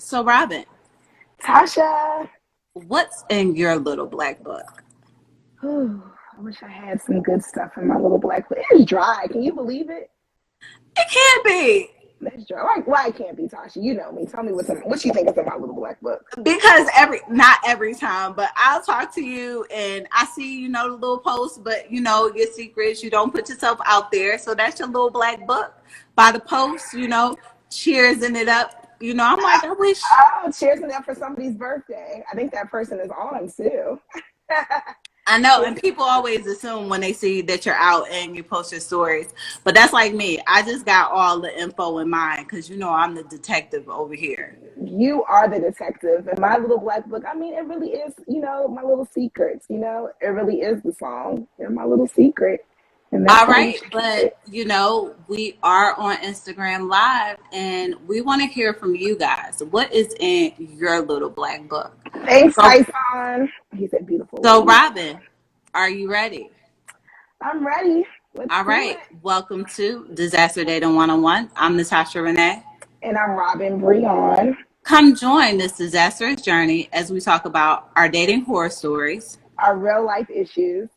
So, Robin, Tasha. what's in your little black book? Whew, I wish I had some good stuff in my little black book. It's dry. Can you believe it? It can't be. It's dry. Why it can't be, Tasha? You know me. Tell me what you think is in my little black book. Because not every time, but I'll talk to you and I see, the little posts, but your secrets, you don't put yourself out there. So that's your little black book. By the post, cheersing it up. I'm like, I wish. Oh, cheersing up for somebody's birthday. I think that person is on too. I know, and people always assume when they see that you're out and you post your stories, but that's like me. I just got all the info in mind because I'm the detective over here. You are the detective in my little black book. I mean, it really is, my little secrets. It really is the song. They're my little secret. All right, but we are on Instagram Live, and we want to hear from you guys. What is in your little black book? Thanks, Tyson. He said beautiful. So, Robin, are you ready? I'm ready. All right. Welcome to Disaster Dating 101. I'm Natasha Renee. And I'm Robin Breon. Come join this disastrous journey as we talk about our dating horror stories, our real life issues,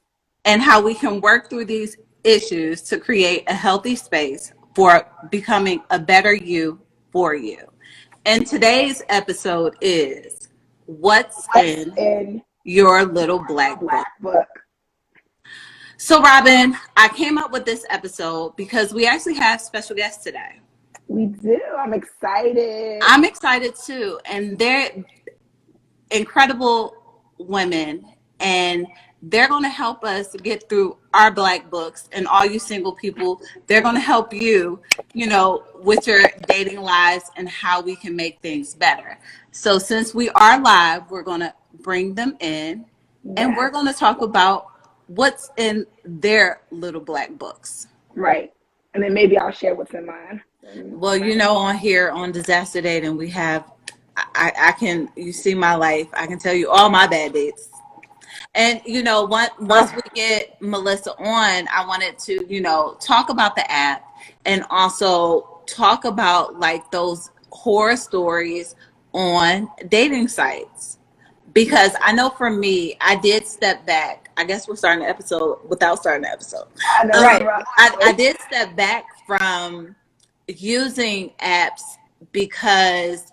and how we can work through these issues to create a healthy space for becoming a better you for you. And today's episode is What's in Your Little Black Book? So, Robin, I came up with this episode because we actually have special guests today. We do. I'm excited. I'm excited too. And they're incredible women, and they're going to help us get through our black books. And all you single people, they're going to help you, with your dating lives and how we can make things better. So since we are live, we're going to bring them in, and we're going to talk about what's in their little black books. Right. And then maybe I'll share what's in mine. Well, on here on Disaster Dating, we have, you see my life. I can tell you all my bad dates. And, once we get Melissa on, I wanted to, talk about the app and also talk about like those horror stories on dating sites. Because I know for me, I did step back. I guess we're starting the episode without starting the episode. I know, right. I did step back from using apps because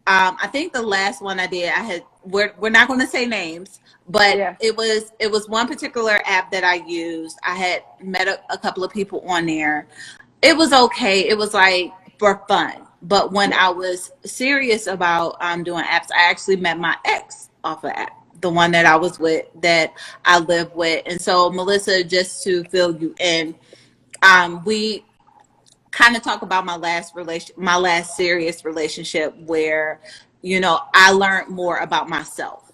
I think the last one I did, we're not going to say names, but it was one particular app that I used. I had met a couple of people on there. It was okay. It was like for fun. But when I was serious about doing apps, I actually met my ex off of app, the one that I was with, that I live with. And so, Melissa, just to fill you in, we kind of talk about my last serious relationship where, I learned more about myself.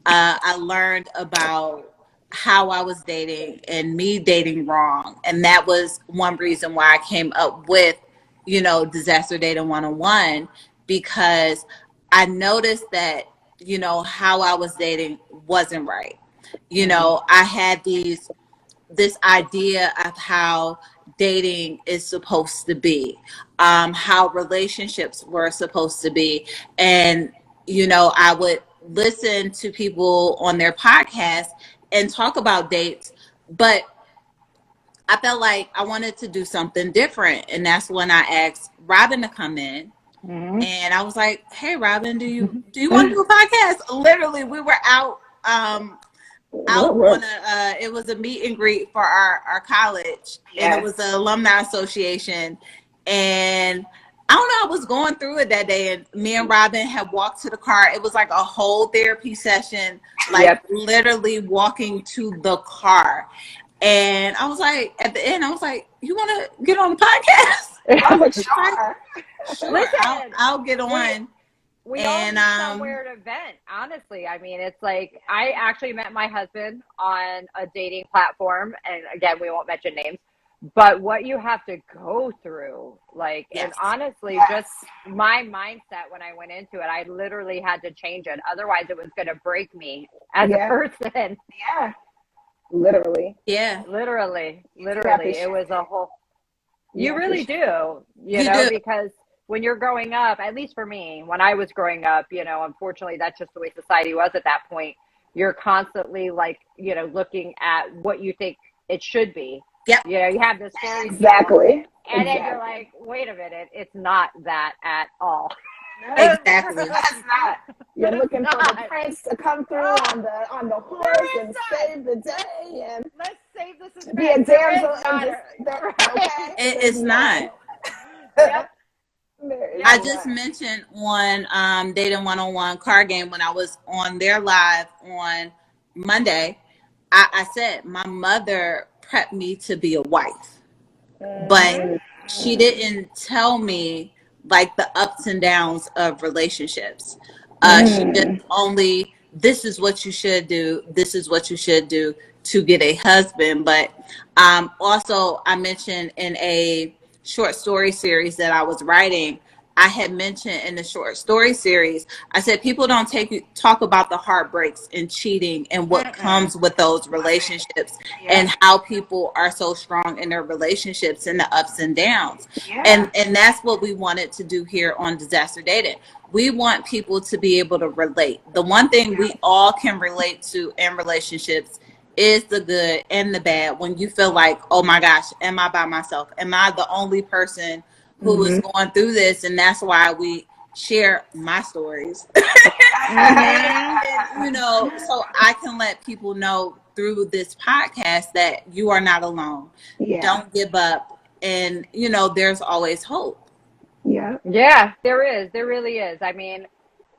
I learned about how I was dating and me dating wrong. And that was one reason why I came up with, Disaster Dating 101, because I noticed that, how I was dating wasn't right. I had this idea of how dating is supposed to be, how relationships were supposed to be. And, I would listen to people on their podcast and talk about dates, but I felt like I wanted to do something different. And that's when I asked Robin to come in. Mm-hmm. And I was like, hey, Robin, do you want to do a podcast? Literally, we were out on it was a meet and greet for our college. Yes. And it was the alumni association. And I don't know, I was going through it that day, and me and Robin had walked to the car. It was like a whole therapy session, literally walking to the car. And I was like, at the end, I was like, you want to get on the podcast? I was like, sure. Listen, I'll get on. We all need somewhere to vent, honestly. I mean, it's like, I actually met my husband on a dating platform. And again, we won't mention names. But what you have to go through, and honestly, just my mindset when I went into it, I literally had to change it. Otherwise, it was going to break me as a person. Yeah. Literally. Yeah. Literally. It was a whole, you really do, you know, do. because when you're growing up, at least for me, when I was growing up, you know, unfortunately, that's just the way society was at that point. You're constantly like, you know, looking at what you think it should be. Yep. You know, you have this fairy tale, Exactly. and then you're like, wait a minute, it's not that at all. Exactly. That's not. You're looking for the prince to come through on the horse and save the day, and let's save the suspense. be a damsel. It is not. Yep. I just mentioned on Dating 101 Card Game when I was on their live on Monday, I said my mother prepped me to be a wife, but she didn't tell me like the ups and downs of relationships. She just only, this is what you should do, this is what you should do to get a husband. But also I mentioned in a short story series that I was writing, I had mentioned in the short story series, I said people don't talk about the heartbreaks and cheating and what comes with those relationships and how people are so strong in their relationships and the ups and downs. And that's what we wanted to do here on Disaster Dating. We want people to be able to relate. The one thing we all can relate to in relationships is the good and the bad. When you feel like, oh my gosh, am I by myself? Am I the only person who is going through this? And that's why we share my stories. And, you know, so I can let people know through this podcast that you are not alone. Don't give up. And, you know, there's always hope. Yeah, there is. There really is. I mean,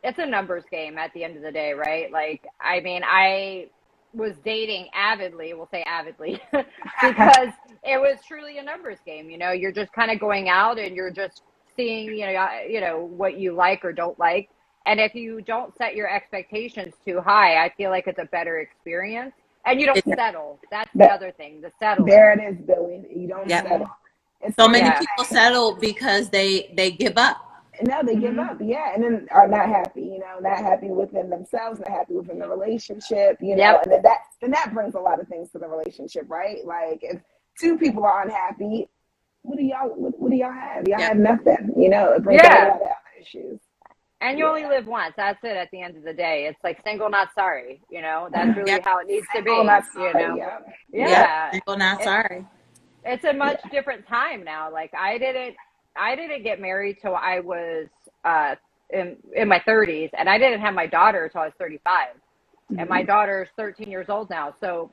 it's a numbers game at the end of the day, right? Like, I mean, I was dating avidly, we'll say avidly, because it was truly a numbers game. You know, you're just kind of going out and you're just seeing, you know, what you like or don't like. And if you don't set your expectations too high, I feel like it's a better experience. And you don't settle. That's the other thing, the settle. There it is, Billy. You don't settle. So many people settle because they give up. No, they give up, and then are not happy, you know, not happy within themselves, not happy within the relationship, you know, and then that brings a lot of things to the relationship, right? Like if two people are unhappy, what do y'all have? Y'all have nothing, you know. It brings a lot of other issues. And you only live once. That's it. At the end of the day, it's like single, not sorry. You know, that's really how it needs to be. Not sorry, you know, single, not sorry. It's a much different time now. Like I didn't get married till I was in my 30s, and I didn't have my daughter until I was 35. And my daughter's 13 years old now. So,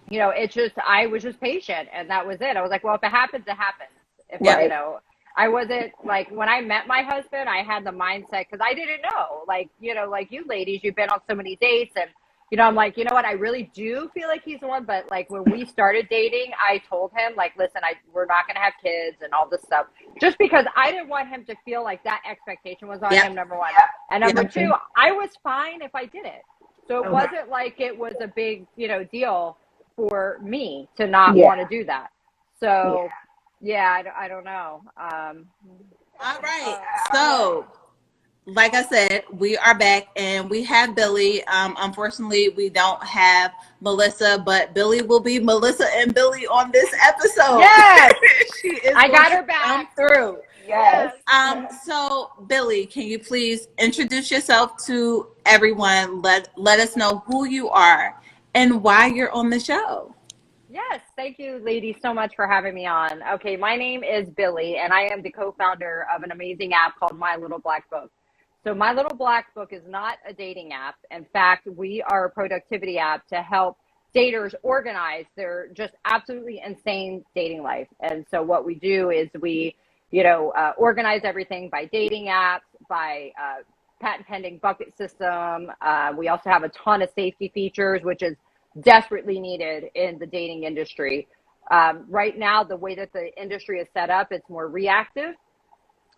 you know, it's just, I was just patient, and that was it. I was like, well, if it happens, it happens. If you know, I wasn't like, when I met my husband, I had the mindset, because I didn't know, like, you know, like you ladies, you've been on so many dates, and you know, I'm like, you know what? I really do feel like he's the one. But like when we started dating, I told him, like, listen, we're not going to have kids and all this stuff, just because I didn't want him to feel like that expectation was on him, number one. And number two, I was fine if I did it. So it wasn't like it was a big, you know, deal for me to not want to do that. So, I don't know. All right. So, like I said, we are back and we have Billy. Unfortunately, we don't have Melissa, but Billy will be Melissa and Billy on this episode. Yes, she is. I got her back. Come through. Yes. So Billy, can you please introduce yourself to everyone? Let us know who you are and why you're on the show. Yes, thank you, ladies, so much for having me on. Okay, my name is Billy, and I am the co-founder of an amazing app called My Little Black Book. So My Little Black Book is not a dating app. In fact, we are a productivity app to help daters organize their just absolutely insane dating life. And so what we do is we, organize everything by dating apps, by patent pending bucket system. We also have a ton of safety features, which is desperately needed in the dating industry. Right now, the way that the industry is set up, it's more reactive.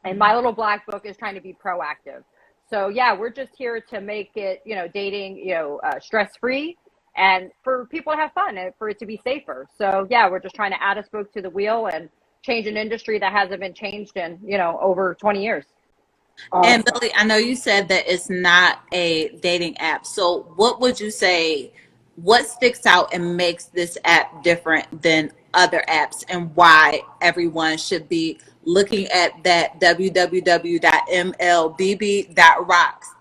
And My Little Black Book is trying to be proactive. So yeah, we're just here to make it, dating, stress-free and for people to have fun and for it to be safer. So yeah, we're just trying to add a spoke to the wheel and change an industry that hasn't been changed in, over 20 years. And Billy, I know you said that it's not a dating app. So what would you say, what sticks out and makes this app different than other apps, and why everyone should be looking at that www.mlbb.rocks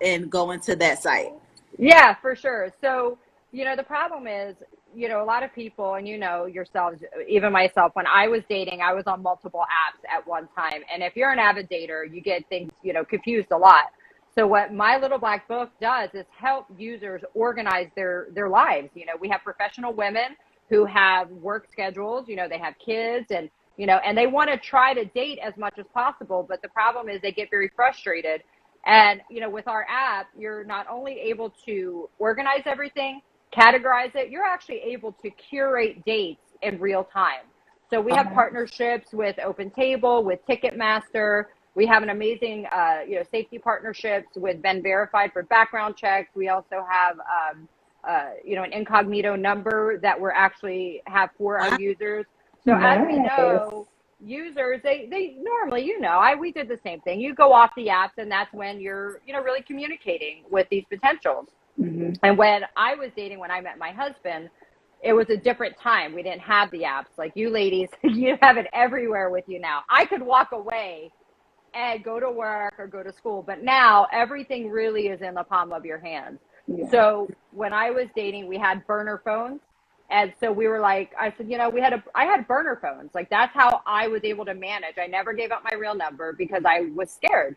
and going to that site. Yeah, for sure. So, the problem is, a lot of people, and yourselves, even myself, when I was dating, I was on multiple apps at one time. And if you're an avid dater, you get things, confused a lot. So what my little black book does is help users organize their lives. We have professional women who have work schedules, they have kids, and and they want to try to date as much as possible, but the problem is they get very frustrated. And with our app, you're not only able to organize everything, categorize it, you're actually able to curate dates in real time. So we have partnerships with Open Table, with Ticketmaster. We have an amazing, safety partnerships with Ben Verified for background checks. We also have, an incognito number that we're actually have for our users. So as we know, users, they normally, we did the same thing. You go off the apps, and that's when you're, really communicating with these potentials. Mm-hmm. And when I was dating, when I met my husband, it was a different time. We didn't have the apps like you ladies. You have it everywhere with you now. I could walk away and go to work or go to school, but now everything really is in the palm of your hands. Yeah. So when I was dating, we had burner phones. And so we were like, I said, I had burner phones. Like, that's how I was able to manage. I never gave up my real number because I was scared.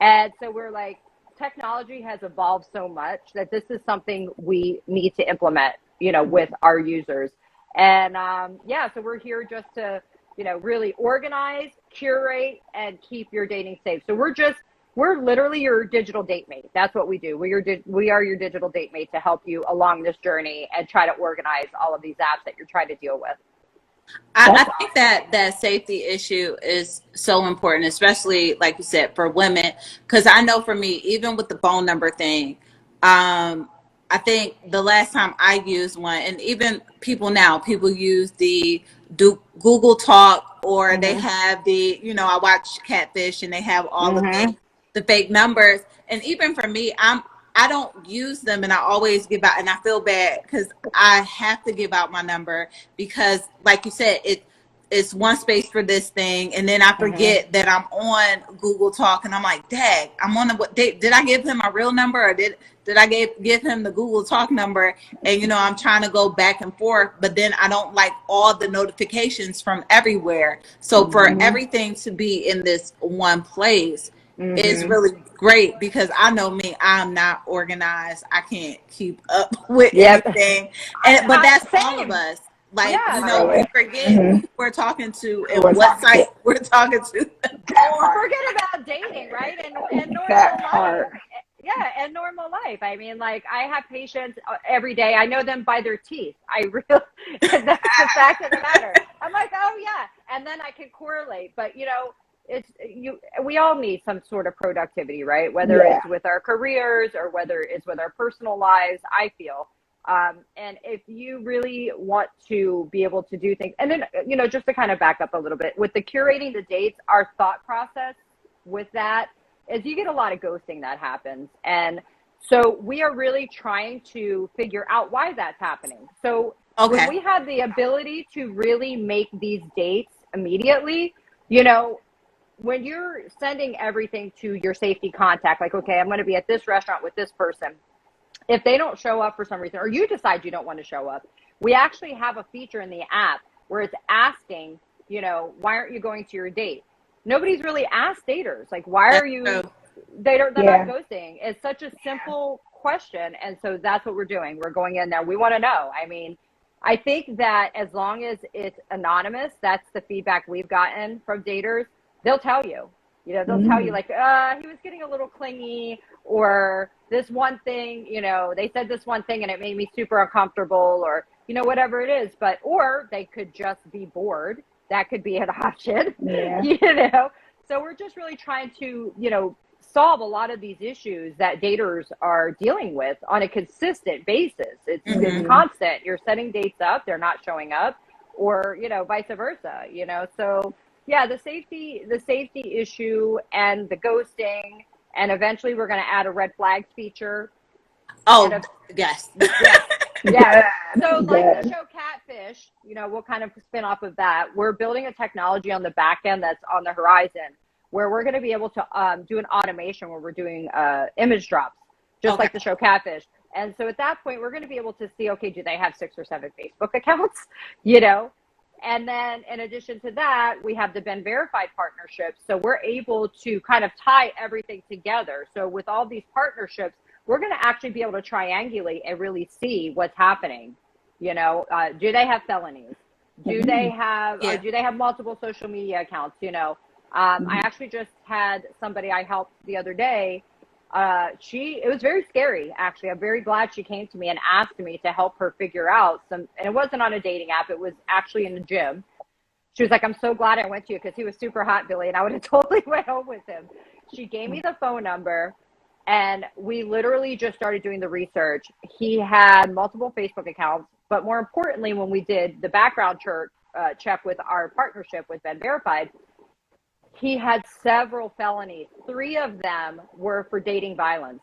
And so we're like, technology has evolved so much that this is something we need to implement, with our users. And so we're here just to, really organize, curate, and keep your dating safe. So we're literally your digital date mate. That's what we do. We are your digital date mate to help you along this journey and try to organize all of these apps that you're trying to deal with. I think that safety issue is so important, especially like you said, for women, because I know for me, even with the phone number thing, I think the last time I used one, and even people use the Google Talk, or mm-hmm. they have the, I watch Catfish, and they have all mm-hmm. of the fake numbers. And even for me, I don't use them, and I always give out, and I feel bad because I have to give out my number because, like you said, it's one space for this thing, and then I forget mm-hmm. that I'm on Google Talk, and I'm like, dang, I'm on did I give him my real number, or did I give him the Google Talk number? And I'm trying to go back and forth, but then I don't like all the notifications from everywhere. So mm-hmm. for everything to be in this one place mm-hmm. is really great, because I know me, I'm not organized. I can't keep up with anything. But that's all of us. Like, we forget mm-hmm. who we're talking to and what site we're talking to. Or forget about dating, right? And normal life. Yeah, and normal life. I mean, like, I have patients every day. I know them by their teeth. That's the fact of the matter. I'm like, oh, yeah. And then I can correlate. But, we all need some sort of productivity, right? Whether it's with our careers or whether it's with our personal lives, I feel. And if you really want to be able to do things, and then, just to kind of back up a little bit with the curating the dates, our thought process with that is you get a lot of ghosting that happens. And so we are really trying to figure out why that's happening. So when we have the ability to really make these dates immediately, when you're sending everything to your safety contact, like, okay, I'm going to be at this restaurant with this person. If they don't show up for some reason, or you decide you don't want to show up, we actually have a feature in the app where it's asking, why aren't you going to your date? Nobody's really asked daters, like, why are you, they're not ghosting. It's such a simple question. And so that's what we're doing. We're going in there. We want to know. I mean, I think that as long as it's anonymous, that's the feedback we've gotten from daters. They'll tell you, they'll tell you, like, he was getting a little clingy, or this one thing, they said this one thing and it made me super uncomfortable, or, whatever it is. But, or they could just be bored. That could be an option, So we're just really trying to, solve a lot of these issues that daters are dealing with on a consistent basis. It's constant. You're setting dates up, they're not showing up, or, vice versa, So yeah, the safety issue and the ghosting, and eventually we're going to add a red flags feature. Oh, yes. Yeah. So like Good. the show Catfish, we'll kind of spin off of that. We're building a technology on the back end that's on the horizon where we're going to be able to do an automation where we're doing image drops, just like the show Catfish. And so at that point, we're going to be able to see, okay, do they have 6 or 7 Facebook accounts, And then in addition to that, we have the Ben Verified partnerships. So we're able to kind of tie everything together. So with all these partnerships, we're going to actually be able to triangulate and really see what's happening. Do they have felonies? Do they have multiple social media accounts? I actually just had somebody I helped the other day. It was very scary, actually. I'm very glad she came to me and asked me to help her figure out and it wasn't on a dating app. It was actually in the gym. She was like, I'm so glad I went to you because he was super hot, Billy, and I would have totally went home with him. She gave me the phone number and we literally just started doing the research. He had multiple Facebook accounts, but more importantly, when we did the background check with our partnership with Ben Verified, he had several felonies. 3 of them were for dating violence.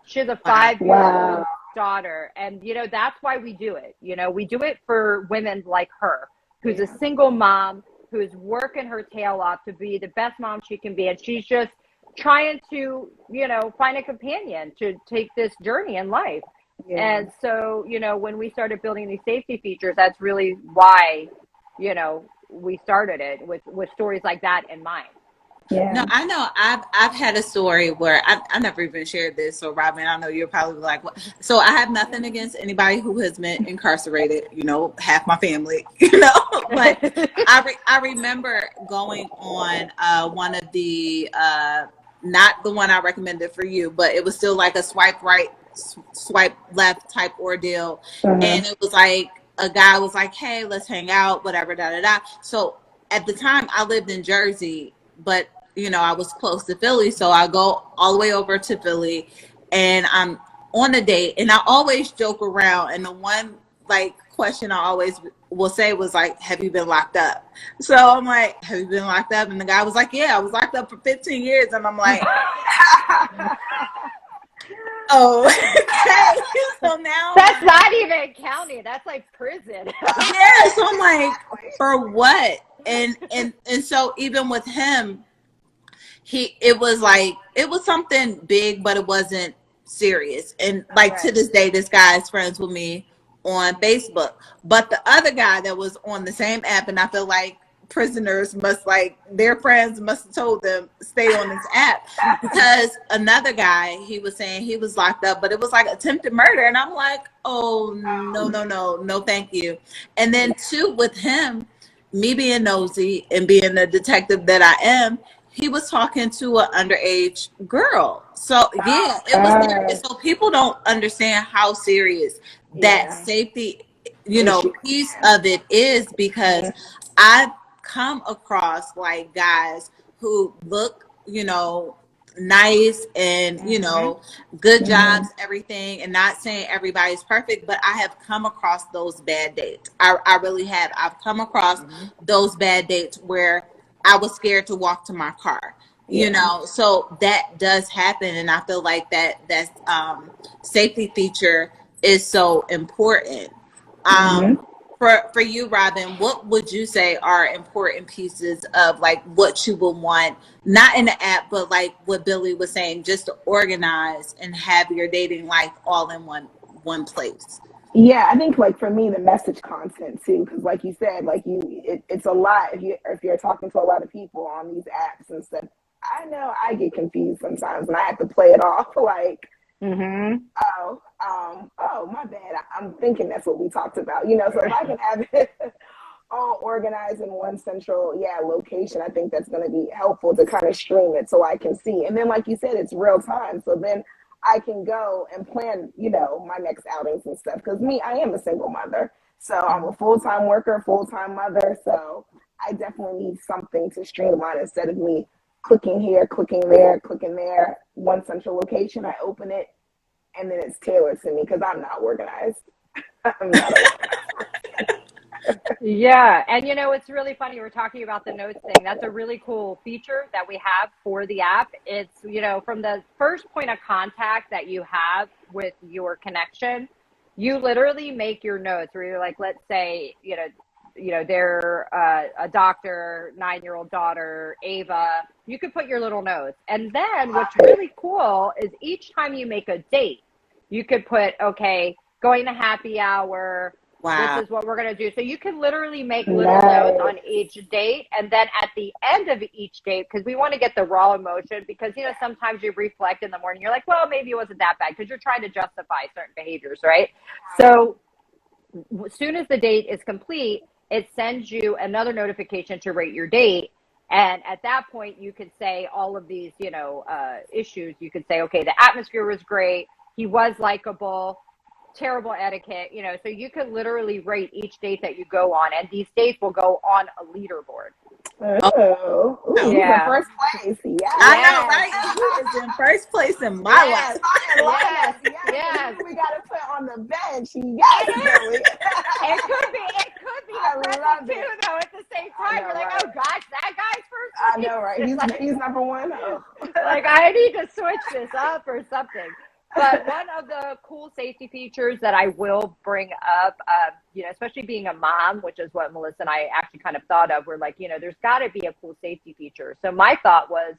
She has a 5-year-old daughter. And, that's why we do it. We do it for women like her, who's a single mom, who's working her tail off to be the best mom she can be. And she's just trying to, find a companion to take this journey in life. Yeah. And so, when we started building these safety features, that's really why, we started it with stories like that in mind. Yeah. No, I know I've had a story where I never even shared this. So Robin, I know you're probably like, what? So I have nothing against anybody who has been incarcerated, half my family, but I remember going on one of the, not the one I recommended for you, but it was still like a swipe right, swipe left type ordeal. And it was like, a guy was like, hey, let's hang out, whatever, da, da, da. So at the time I lived in Jersey, but I was close to Philly. So I go all the way over to Philly and I'm on a date and I always joke around. And the one question I always will say was like, have you been locked up? So I'm like, have you been locked up? And the guy was like, yeah, I was locked up for 15 years. And I'm like, oh, okay. So now that's not even county. That's like prison. Yeah. So I'm like, for what? And so even with him, it was something big, but it wasn't serious. And to this day, this guy is friends with me on Facebook. But the other guy that was on the same app, and I feel like prisoners must their friends must have told them stay on this app, because another guy, he was saying he was locked up, but it was like attempted murder. And I'm like, oh, no, thank you. And then too, with him, me being nosy and being the detective that I am, he was talking to an underage girl. So yeah, it was serious. So people don't understand how serious that safety, piece of it is, because I've come across guys who look, nice and, good jobs, everything, and not saying everybody's perfect, but I have come across those bad dates. I really have. I've come across those bad dates where I was scared to walk to my car, so that does happen. And I feel like that safety feature is so important. For you, Robin, what would you say are important pieces of what you would want, not in the app, but what Billy was saying, just to organize and have your dating life all in one place? Yeah, I think for me, the message content too, because like you said, it's a lot if you're talking to a lot of people on these apps and stuff. I know I get confused sometimes and I have to play it off oh, my bad. I'm thinking that's what we talked about, so if I can have it all organized in one central location, I think that's going to be helpful to kind of stream it so I can see. And then like you said, it's real time. So then I can go and plan, my next outings and stuff. Because I am a single mother. So I'm a full-time worker, full-time mother. So I definitely need something to streamline instead of me clicking here, clicking there, clicking there. One central location, I open it, and then it's tailored to me because I'm not organized. I'm not organized. Yeah. And it's really funny. We're talking about the notes thing. That's a really cool feature that we have for the app. It's, from the first point of contact that you have with your connection, you literally make your notes where you're like, let's say, they're a doctor, 9-year-old daughter, Ava. You could put your little notes. And then what's really cool is each time you make a date, you could put, okay, going to happy hour. Wow. This is what we're going to do. So you can literally make little notes on each date. And then at the end of each date, because we want to get the raw emotion, because, sometimes you reflect in the morning, you're like, well, maybe it wasn't that bad, because you're trying to justify certain behaviors, right? So as soon as the date is complete, it sends you another notification to rate your date. And at that point, you could say all of these, issues. You could say, okay, the atmosphere was great. He was likable. Terrible etiquette, so you could literally rate each date that you go on, and these dates will go on a leaderboard. Oh, he's in first place. Yeah, I know, right? He is in first place in my life. Yes. We got to put on the bench. Yes, Billy. It could be depressing too, though. At the same time, you're like, oh gosh, that guy's first place. I know, right? He's number one. Oh. Like, I need to switch this up or something. But one of the cool safety features that I will bring up, especially being a mom, which is what Melissa and I actually kind of thought of, we're like, there's got to be a cool safety feature. So my thought was,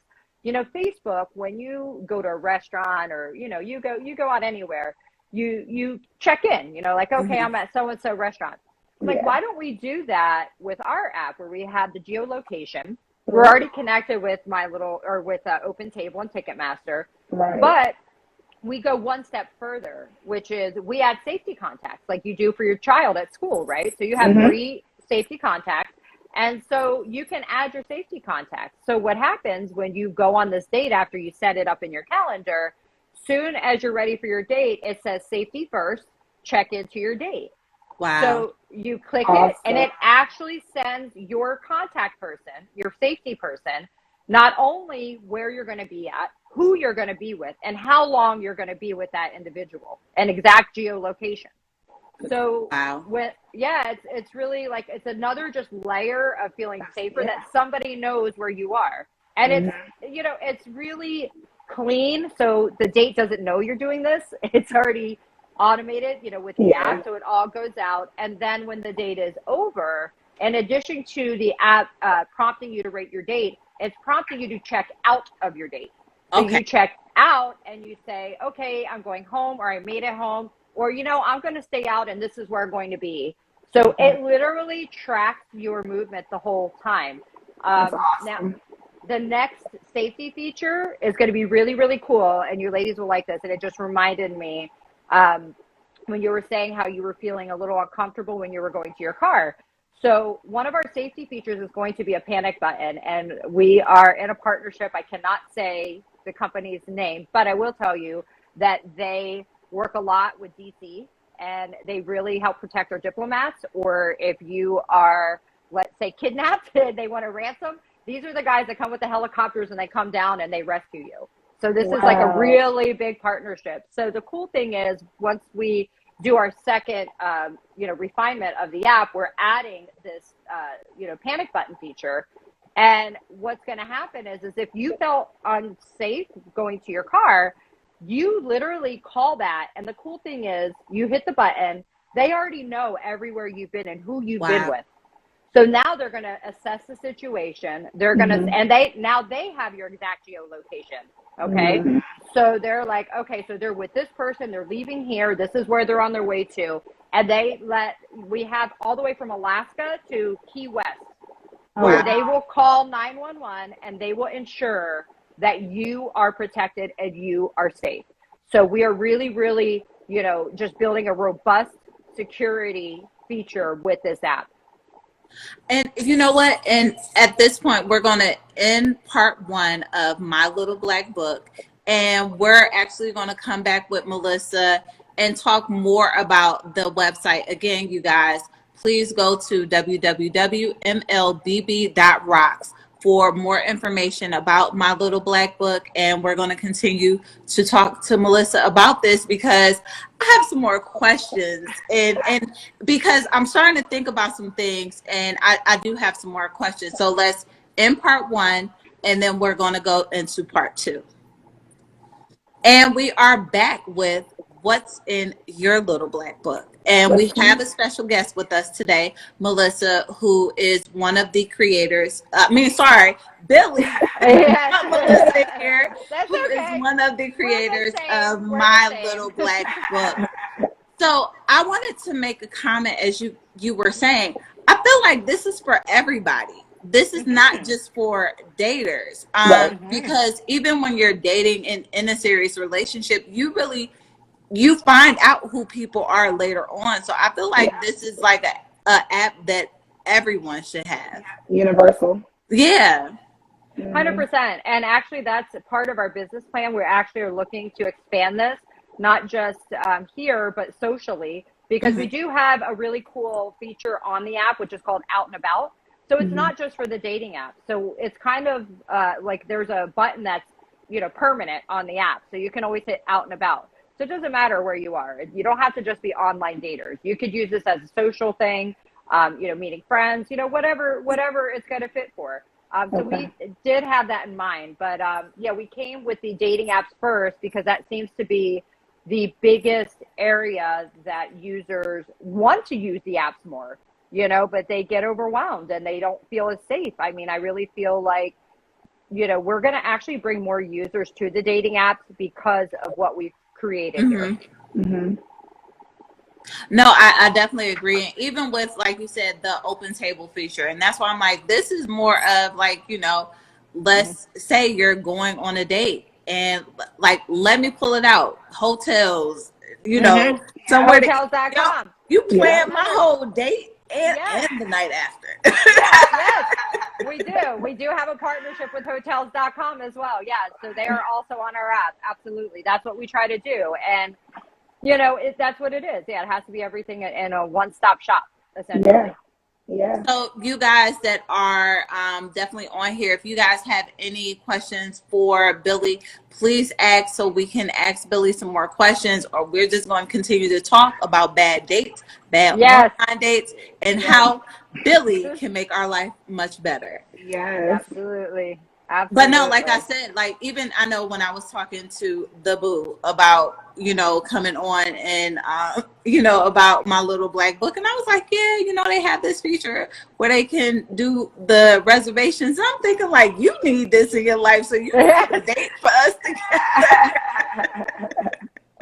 Facebook, when you go to a restaurant or, you go out anywhere, you check in, like, okay, I'm at so-and-so restaurant. Like, why don't we do that with our app where we have the geolocation? We're already connected with with Open Table and Ticketmaster, but we go one step further, which is we add safety contacts like you do for your child at school, right? So you have 3 safety contacts. And so you can add your safety contacts. So what happens when you go on this date after you set it up in your calendar, soon as you're ready for your date, it says safety first, check into your date. Wow. So you click it and it actually sends your contact person, your safety person, not only where you're going to be at, who you're going to be with, and how long you're going to be with that individual, an exact geolocation. So it's really like, it's another just layer of feeling safer that somebody knows where you are. And it's, it's really clean. So the date doesn't know you're doing this. It's already automated, with the app. So it all goes out. And then when the date is over, in addition to the app prompting you to rate your date, it's prompting you to check out of your date. So you check out and you say, okay, I'm going home, or I made it home, or, I'm going to stay out and this is where I'm going to be. So it literally tracks your movement the whole time. That's awesome. Now, the next safety feature is going to be really, really cool. And you ladies will like this. And it just reminded me when you were saying how you were feeling a little uncomfortable when you were going to your car. So one of our safety features is going to be a panic button. And we are in a partnership. I cannot say the company's name, but I will tell you that they work a lot with DC, and they really help protect our diplomats. Or if you are, let's say, kidnapped and they want a ransom, these are the guys that come with the helicopters and they come down and they rescue you. So this is like a really big partnership. So the cool thing is, once we do our second, refinement of the app, we're adding this, panic button feature. And what's going to happen is if you felt unsafe going to your car, you literally call that. And the cool thing is, you hit the button, they already know everywhere you've been and who you've been with. So now they're going to assess the situation. They're going to, and they have your exact geolocation. Okay. So they're like, okay, so they're with this person, they're leaving here, this is where they're on their way to. And we have all the way from Alaska to Key West, where they will call 911 and they will ensure that you are protected and you are safe. So we are really, really, just building a robust security feature with this app. And you know what? And at this point, we're going to end part 1 of My Little Black Book. And we're actually going to come back with Melissa and talk more about the website. Again, you guys, please go to www.mlbb.rocks for more information about My Little Black Book. And we're going to continue to talk to Melissa about this, because I have some more questions, and because I'm starting to think about some things, and I do have some more questions. So let's end part 1, and then we're going to go into part 2. And we are back with what's in your little black book. And we have a special guest with us today, Melissa, who is one of the creators. Billy. Yes. Melissa here, That's who okay. is one of the creators of We're My Little Black Book. So I wanted to make a comment, as you were saying. I feel like this is for everybody. This is not just for daters. Because even when you're dating in a serious relationship, you find out who people are later on. So I feel like this is like a app that everyone should have. Universal. Yeah. 100%. And actually, that's part of our business plan. We actually are looking to expand this, not just here, but socially, because we do have a really cool feature on the app, which is called Out and About. So it's not just for the dating app. So it's kind of like there's a button that's, permanent on the app. So you can always hit Out and About. So it doesn't matter where you are. You don't have to just be online daters. You could use this as a social thing, meeting friends, whatever it's going to fit for. So we did have that in mind, but we came with the dating apps first because that seems to be the biggest area that users want to use the apps more, but they get overwhelmed and they don't feel as safe. I mean, I really feel like, we're going to actually bring more users to the dating apps because of what we've created here. No, I definitely agree. And even with, like you said, the open table feature. And that's why I'm like, this is more of like, let's say you're going on a date and like, let me pull it out. Hotels, somewhere. Hotels.com. You plan my whole date and the night after. Yes, we do. We do have a partnership with hotels.com as well. Yeah. So they are also on our app. Absolutely. That's what we try to do. And that's what it is. Yeah, it has to be everything in a one-stop shop, essentially. Yeah. So you guys that are definitely on here, if you guys have any questions for Billy, please ask so we can ask Billy some more questions, or we're just going to continue to talk about bad dates, bad online dates, and how Billy can make our life much better. Yes. Absolutely. But no, like I said, like even I know when I was talking to the boo about, coming on and, about My Little Black Book. And I was like, yeah, they have this feature where they can do the reservations. And I'm thinking like, you need this in your life so you can have a date for us together.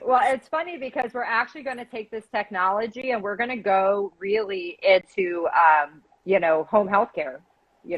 Well, it's funny because we're actually going to take this technology and we're going to go really into, home health care.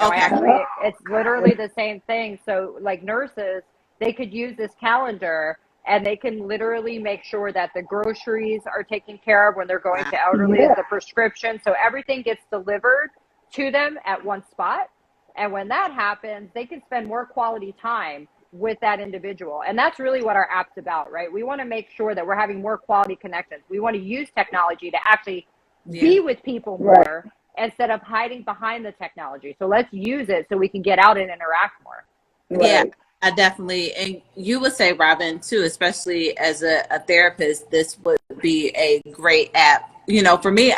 Actually, it's literally the same thing. So like nurses, they could use this calendar and they can literally make sure that the groceries are taken care of when they're going to elderly, the prescription. So everything gets delivered to them at one spot. And when that happens, they can spend more quality time with that individual. And that's really what our app's about, right? We want to make sure that we're having more quality connections. We want to use technology to actually be with people more. Instead of hiding behind the technology. So let's use it so we can get out and interact more. Yeah, I definitely. And you would say, Robin, too, especially as a therapist, this would be a great app. For me,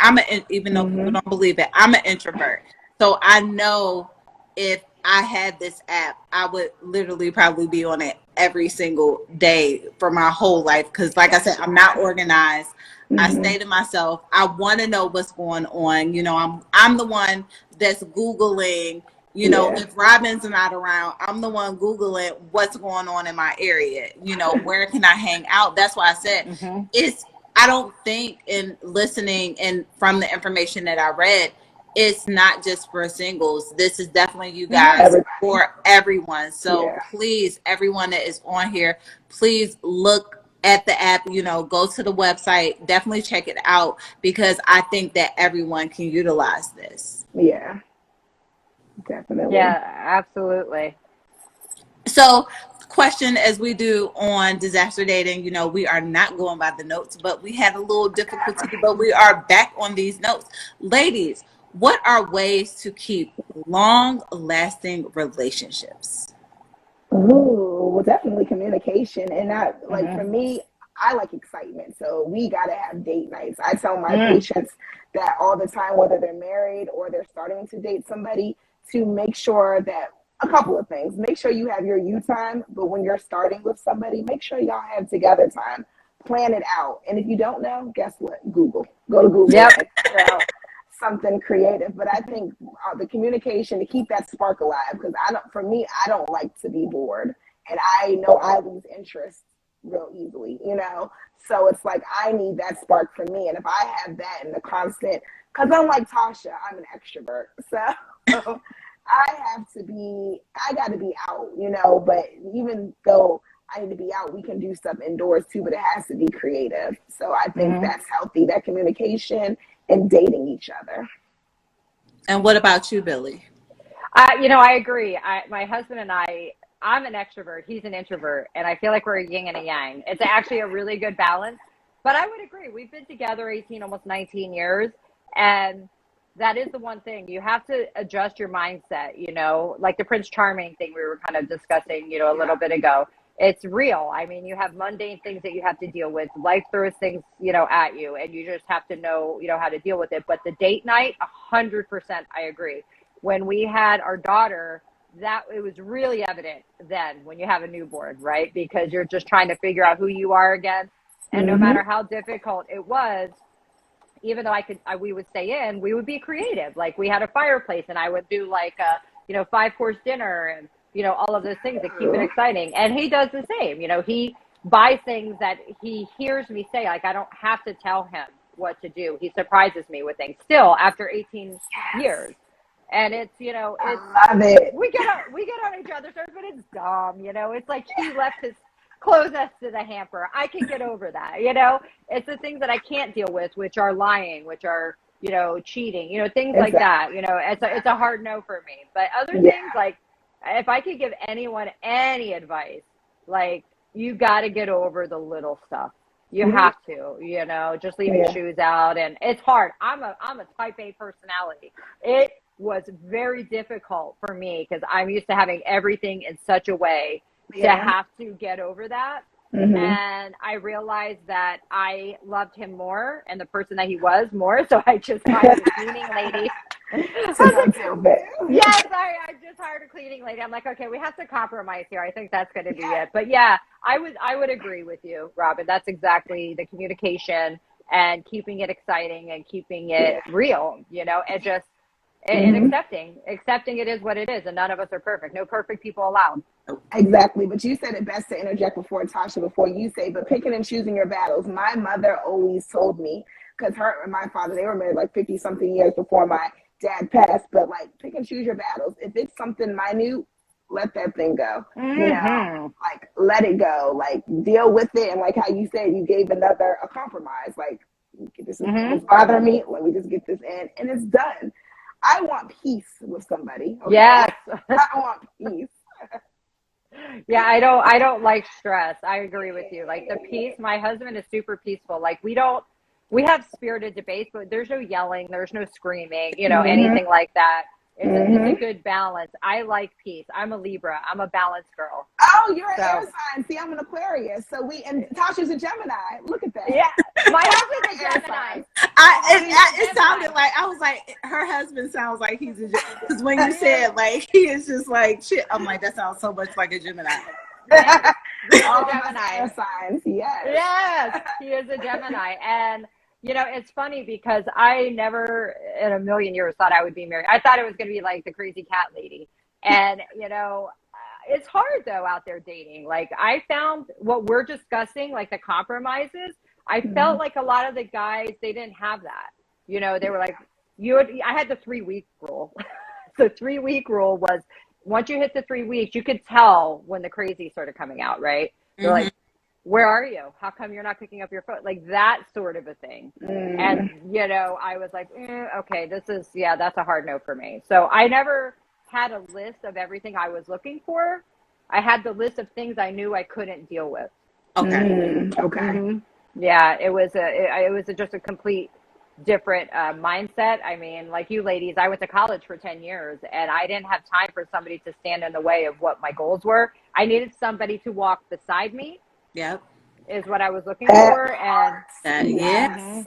even though people don't believe it, I'm an introvert. So I know if I had this app, I would literally probably be on it every single day for my whole life. Because like I said, I'm not organized. I stay to myself. I want to know what's going on. I'm the one that's Googling, if Robin's not around, I'm the one Googling what's going on in my area. Where can I hang out? That's why I said I don't think in listening and from the information that I read, it's not just for singles. This is definitely you guys for everyone. So please, everyone that is on here, please look at the app, go to the website, definitely check it out because I think that everyone can utilize this. Yeah, definitely. Yeah, absolutely. So question as we do on disaster dating, we are not going by the notes, but we had a little difficulty, but we are back on these notes. Ladies, what are ways to keep long-lasting relationships? Ooh, well, definitely communication. And not like for me, I like excitement. So we got to have date nights. I tell my patients that all the time, whether they're married or they're starting to date somebody, to make sure that a couple of things. Make sure you have your you time, but when you're starting with somebody, make sure y'all have together time. plan it out. And if you don't know, guess what? Google. Go to Google Yep. and figure out something creative. But I think the communication to keep that spark alive, because for me, I don't like to be bored, and I know I lose interest real easily, So it's like I need that spark for me, and if I have that and the constant, because unlike Tasha, I'm an extrovert, so I got to be out, But even though I need to be out, we can do stuff indoors too, but it has to be creative. So I think that's healthy, that communication and dating each other. And what about you, Billy? I agree. My husband and I'm an extrovert. He's an introvert. And I feel like we're a yin and a yang. It's actually a really good balance. But I would agree. We've been together 18, almost 19 years. And that is the one thing. You have to adjust your mindset, like the Prince Charming thing we were kind of discussing, a little bit ago. It's real. I mean, you have mundane things that you have to deal with. Life throws things, at you, and you just have to know, how to deal with it. But the date night, 100%, I agree. When we had our daughter, it was really evident then when you have a newborn, right? Because you're just trying to figure out who you are again. And no matter how difficult it was, even though we would stay in, we would be creative. Like we had a fireplace, and I would do like a, 5-course dinner and, all of those things that keep it exciting. And he does the same. He buys things that he hears me say. Like I don't have to tell him what to do. He surprises me with things still after 18 years. And it's, I love it. we get on each other's nerves, but it's dumb. It's like he left his clothes to the hamper. I can get over that. It's the things that I can't deal with, which are lying, which are, cheating, things like that. It's a hard no for me. But other things, like if I could give anyone any advice, like you got to get over the little stuff. You have to, just leave your shoes out. And it's hard. I'm a type A personality. It was very difficult for me because I'm used to having everything in such a way to have to get over that. And I realized that I loved him more and the person that he was more. So I just hired a cleaning lady. Yes, I just hired a cleaning lady. I'm like, okay, we have to compromise here. I think that's going to be it. But yeah, I would agree with you, Robin. That's exactly the communication and keeping it exciting and keeping it real, and just and accepting it is what it is. And none of us are perfect. No perfect people allowed. Exactly. But you said it best to interject before Tasha, before you say, but picking and choosing your battles. My mother always told me, because her and my father, they were married like 50 something years before my dad passed, but like pick and choose your battles. If it's something minute, let that thing go. Like let it go. Like deal with it. And like how you said, you gave a compromise. Like this is bothering me. Let me just get this in, and it's done. I want peace with somebody. Okay? Yes. I want peace. Yeah, I don't like stress. I agree with you. Like the peace, my husband is super peaceful. Like we have spirited debates, but there's no yelling, there's no screaming, anything like that. It's a good balance. I like peace. I'm a Libra. I'm a balanced girl. Oh, you're an air sign. See, I'm an Aquarius. So and Tasha's a Gemini. Look at that. Yeah, my husband's a Gemini. It sounded like, I was like, her husband sounds like he's a Gemini. Because when you said, like, he is just like, shit, I'm like, that sounds so much like a Gemini. All Gemini. Air signs, Yes, he is a Gemini. And it's funny because I never in a million years thought I would be married. I thought it was going to be like the crazy cat lady. And, it's hard though out there dating. Like I found what we're discussing, like the compromises, I felt like a lot of the guys, they didn't have that. They were like, I had the 3-week rule. The 3-week rule was once you hit the 3 weeks, you could tell when the crazy started coming out, right? They're like, where are you? How come you're not picking up your phone? Like that sort of a thing. And, I was like, okay, that's a hard no for me. So I never had a list of everything I was looking for. I had the list of things I knew I couldn't deal with. Okay. Okay. Yeah, it was just a complete different mindset. I mean, like you ladies, I went to college for 10 years and I didn't have time for somebody to stand in the way of what my goals were. I needed somebody to walk beside me. Yep. Is what I was looking for. And yes.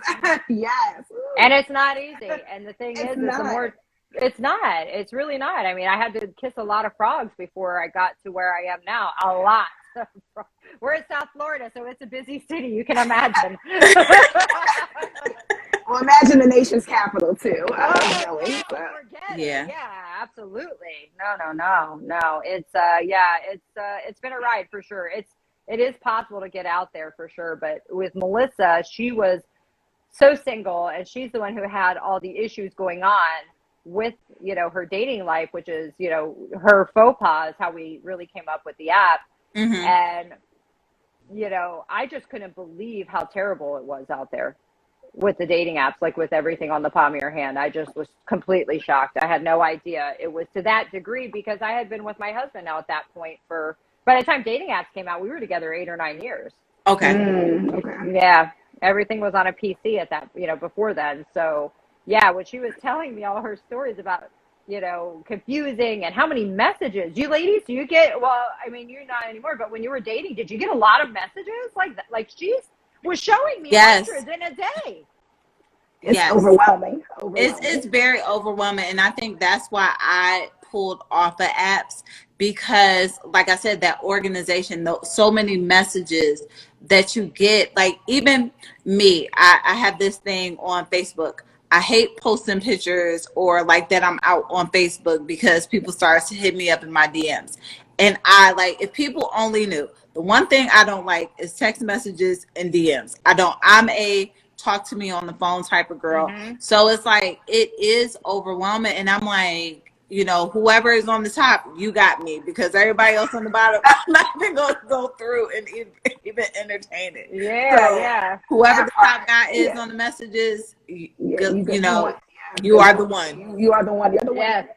Yes. And it's not easy. And the thing is it's really not. I mean, I had to kiss a lot of frogs before I got to where I am now. A lot. We're in South Florida, so it's a busy city. You can imagine. Well, imagine the nation's capital too. Forget it. Yeah, absolutely. No. It's been a ride for sure. It is possible to get out there for sure. But with Melissa, she was so single, and she's the one who had all the issues going on with, her dating life, which is, her faux pas, how we really came up with the app. And, I just couldn't believe how terrible it was out there with the dating apps, like with everything on the palm of your hand. I just was completely shocked. I had no idea it was to that degree, because I had been with my husband now at that point by the time dating apps came out, we were together 8 or 9 years. Okay. Yeah. Everything was on a PC at that, before then. So yeah, when she was telling me all her stories about, confusing and how many messages you ladies, do you get, well, I mean, you're not anymore, but when you were dating, did you get a lot of messages like that? Like she's was showing me hundreds in a day. It's overwhelming. It's very overwhelming. And I think that's why I pulled off of apps, because like I said, that organization, so many messages that you get, like even me, I have this thing on Facebook. I hate posting pictures or like that I'm out on Facebook, because people start to hit me up in my DMs. And if people only knew, the one thing I don't like is text messages and DMs. I'm a talk to me on the phone type of girl. So it's like, it is overwhelming. And I'm like, whoever is on the top, you got me, because everybody else on the bottom, I'm not even going to go through and even entertain it. Whoever the top guy is on the messages, you are the one. You are the one. You're the one.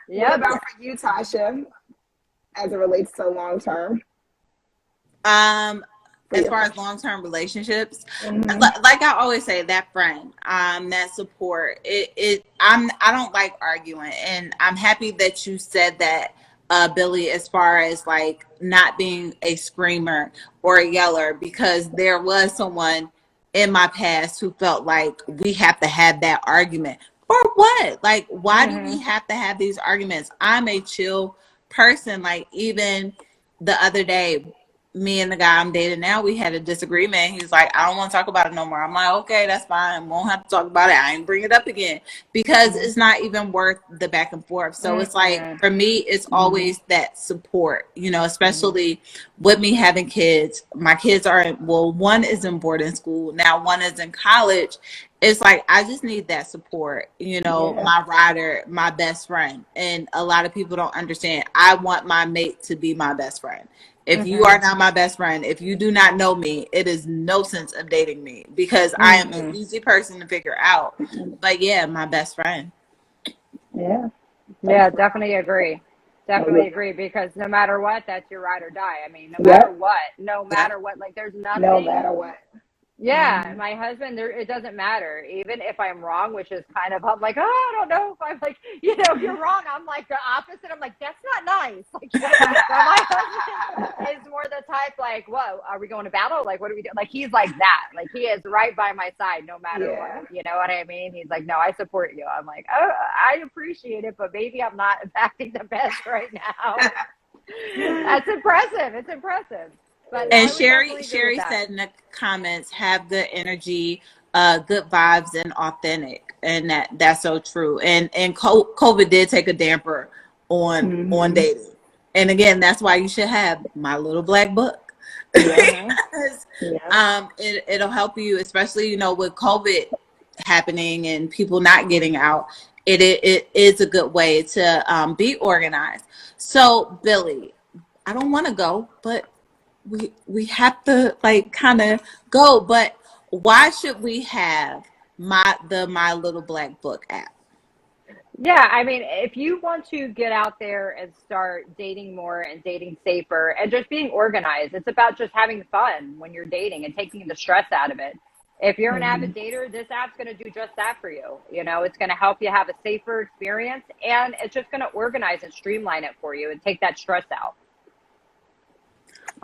Yeah. What about for you, Tasha, as it relates to long term? As far as long-term relationships, like I always say, that friend, that support, I don't like arguing, and I'm happy that you said that, Billy, as far as like not being a screamer or a yeller, because there was someone in my past who felt like we have to have that argument. For what? Like, why do we have to have these arguments? I'm a chill person. Like, even the other day, me and the guy I'm dating now, we had a disagreement. He's like, I don't want to talk about it no more. I'm like, okay, that's fine. Won't have to talk about it. I ain't bring it up again, because it's not even worth the back and forth. So it's like, for me, it's always that support, especially with me having kids. My kids one is in boarding school. Now one is in college. It's like, I just need that support, my rider, my best friend. And a lot of people don't understand. I want my mate to be my best friend. If you are not my best friend, if you do not know me, it is no sense of dating me, because I am an easy person to figure out. But yeah, my best friend. Yeah, definitely agree. Because no matter what, that's your ride or die. I mean, no matter what, like there's nothing. No matter what. Yeah, my husband, it doesn't matter. Even if I'm wrong, which is kind of, I'm like, I don't know if I'm like, if you're wrong, I'm like the opposite. I'm like, that's not nice. Like, but my husband is more the type like, whoa, are we going to battle? Like, what are we doing? Like, he's like that. Like, he is right by my side no matter what. You know what I mean? He's like, no, I support you. I'm like, oh, I appreciate it, but maybe I'm not acting the best right now. That's impressive. It's impressive. And Sherry said in the comments, have good energy, good vibes, and authentic, and that's so true. And COVID did take a damper on dating. And again, that's why you should have my little black book. Because, it'll help you, especially with COVID happening and people not getting out. It is a good way to be organized. So Billy, I don't want to go, but we have to kind of go. But why should we have my little black book app? Yeah, I mean, if you want to get out there and start dating more and dating safer and just being organized, it's about just having fun when you're dating and taking the stress out of it. If you're an avid dater, this app's going to do just that for you. It's going to help you have a safer experience, and it's just going to organize and streamline it for you and take that stress out.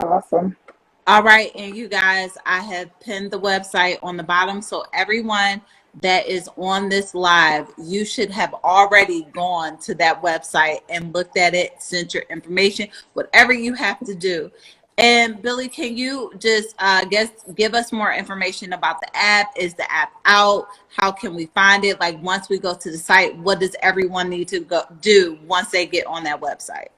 Awesome. All right. And you guys, I have pinned the website on the bottom, so everyone that is on this live, you should have already gone to that website and looked at it, sent your information, whatever you have to do. And Billy, can you just give us more information about the app? Is the app out? How can we find it? Like once we go to the site, what does everyone need to go do once they get on that website?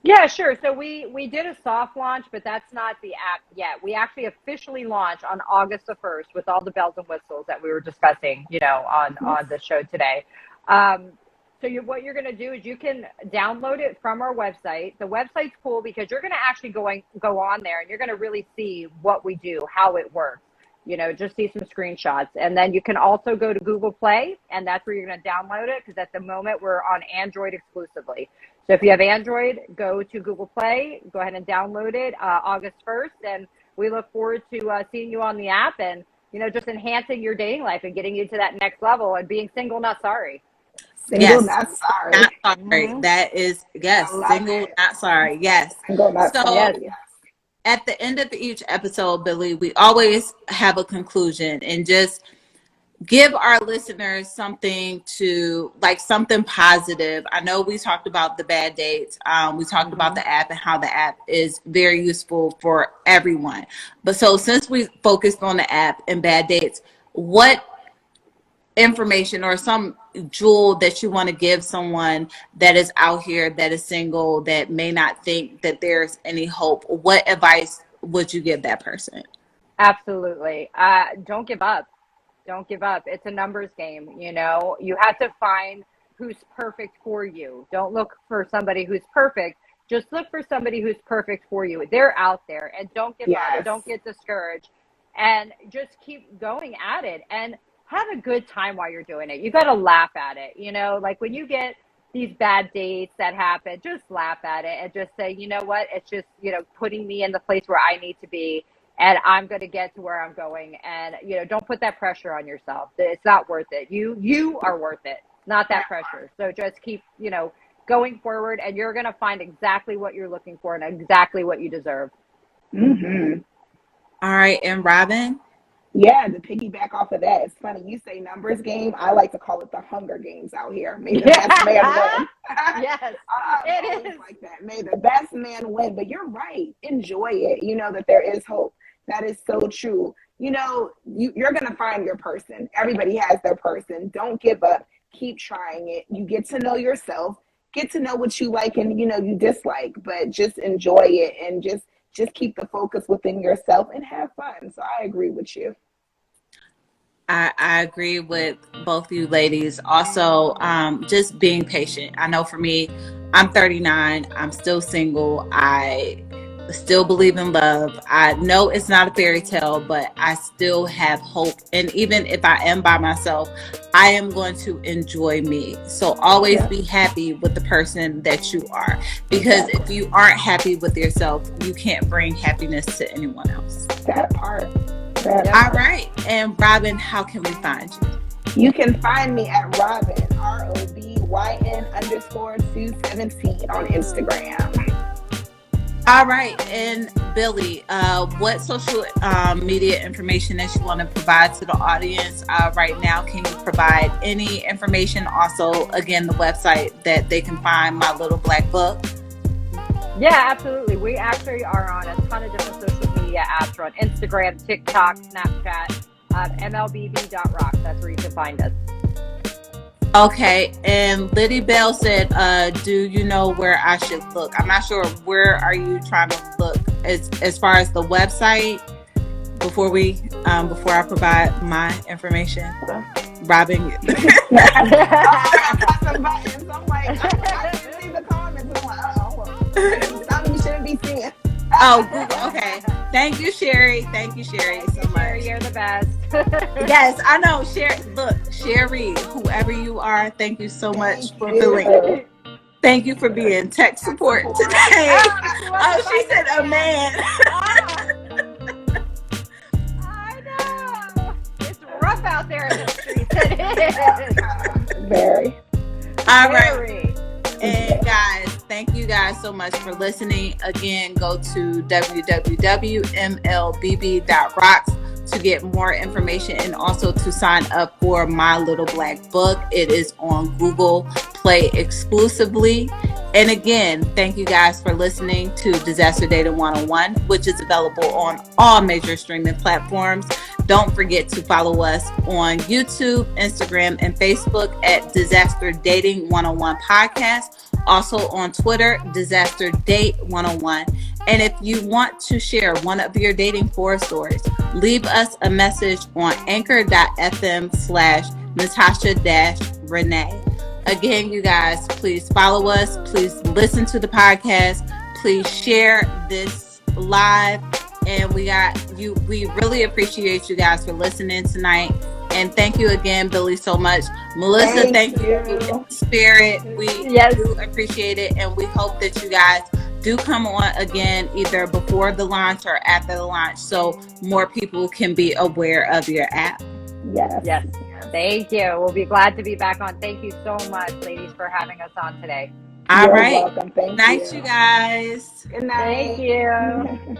Yeah, sure. So we did a soft launch, but that's not the app yet. We actually officially launch on August the 1st with all the bells and whistles that we were discussing, on the show today. What you're going to do is you can download it from our website. The website's cool because you're going to actually go on there and you're going to really see what we do, how it works, just see some screenshots. And then you can also go to Google Play, and that's where you're going to download it, because at the moment we're on Android exclusively. So if you have Android, go to Google Play, go ahead and download it August 1st. And we look forward to seeing you on the app and, just enhancing your dating life and getting you to that next level and being single, not sorry. Single, not sorry. Not sorry. Mm-hmm. That is, yes, single, not sorry. Yes. Single, not sorry. Yes. At the end of each episode, Billy, we always have a conclusion, and just give our listeners something positive. I know we talked about the bad dates. We talked about the app and how the app is very useful for everyone. But so since we focused on the app and bad dates, what information or some jewel that you want to give someone that is out here, that is single, that may not think that there's any hope? What advice would you give that person? Absolutely. Don't give up. Don't give up. It's a numbers game. You have to find who's perfect for you. Don't look for somebody who's perfect. Just look for somebody who's perfect for you. They're out there, and don't give up. Don't get discouraged, and just keep going at it and have a good time while you're doing it. You got to laugh at it. Like when you get these bad dates that happen, just laugh at it and just say, you know what? It's just, putting me in the place where I need to be. And I'm going to get to where I'm going. And, don't put that pressure on yourself. It's not worth it. You are worth it, not that pressure. So just keep, going forward, and you're going to find exactly what you're looking for and exactly what you deserve. Mm-hmm. All right. And Robin? Yeah, to piggyback off of that, it's funny. You say numbers game. I like to call it the Hunger Games out here. May the best man win. Yes, it is like that. May the best man win. But you're right. Enjoy it. You know that there is hope. That is so true. You're going to find your person. Everybody has their person. Don't give up. Keep trying it. You get to know yourself. Get to know what you like and, you dislike. But just enjoy it and just keep the focus within yourself and have fun. So I agree with you. I agree with both you ladies. Also, just being patient. I know for me, I'm 39. I'm still single. I still believe in love. I know it's not a fairy tale, but I still have hope. And even if I am by myself, I am going to enjoy me. So always be happy with the person that you are. Because if you aren't happy with yourself, you can't bring happiness to anyone else. That part. All right. And Robin, how can we find you? You can find me at Robin, ROBYN_217 on Instagram. All right. And Billy, what social media information that you want to provide to the audience right now? Can you provide any information? Also, again, the website that they can find My Little Black Book. Yeah, absolutely. We actually are on a ton of different social media apps. We're on Instagram, TikTok, Snapchat, MLBB.rocks. That's where you can find us. Okay, and Liddy Bell said, do you know where I should look? I'm not sure. Where are you trying to look as far as the website before I provide my information? Robin. I'm like, I didn't see the comments. I'm like, something you shouldn't be seeing. Oh, Google. Okay. Thank you, Sherry. Thank you, Sherry, so much. Sherry, you're the best. Yes, I know. Sherry, whoever you are, thank you so much for filling. Thank you for being tech support today. Oh, she said a man. I know. It's rough out there in the streets. It is. Very. All right. And guys, thank you guys so much for listening. Again, go to www.mlbb.rocks to get more information and also to sign up for My Little Black Book. It is on Google Play exclusively. And again, thank you guys for listening to Disaster Dating 101, which is available on all major streaming platforms. Don't forget to follow us on YouTube, Instagram, and Facebook at Disaster Dating 101 Podcast. Also on Twitter, Disaster Date 101. And if you want to share one of your dating horror stories, leave us a message on anchor.fm/Natasha-Renee. Again, you guys, please follow us. Please listen to the podcast. Please share this live. And we really appreciate you guys for listening tonight. And thank you again, Billy, so much. Melissa, thank you for the spirit. We do appreciate it. And we hope that you guys do come on again, either before the launch or after the launch, so more people can be aware of your app. Yes. Thank you. We'll be glad to be back on. Thank you so much, ladies, for having us on today. All right. Welcome. Thank you guys. Good night. Thank you.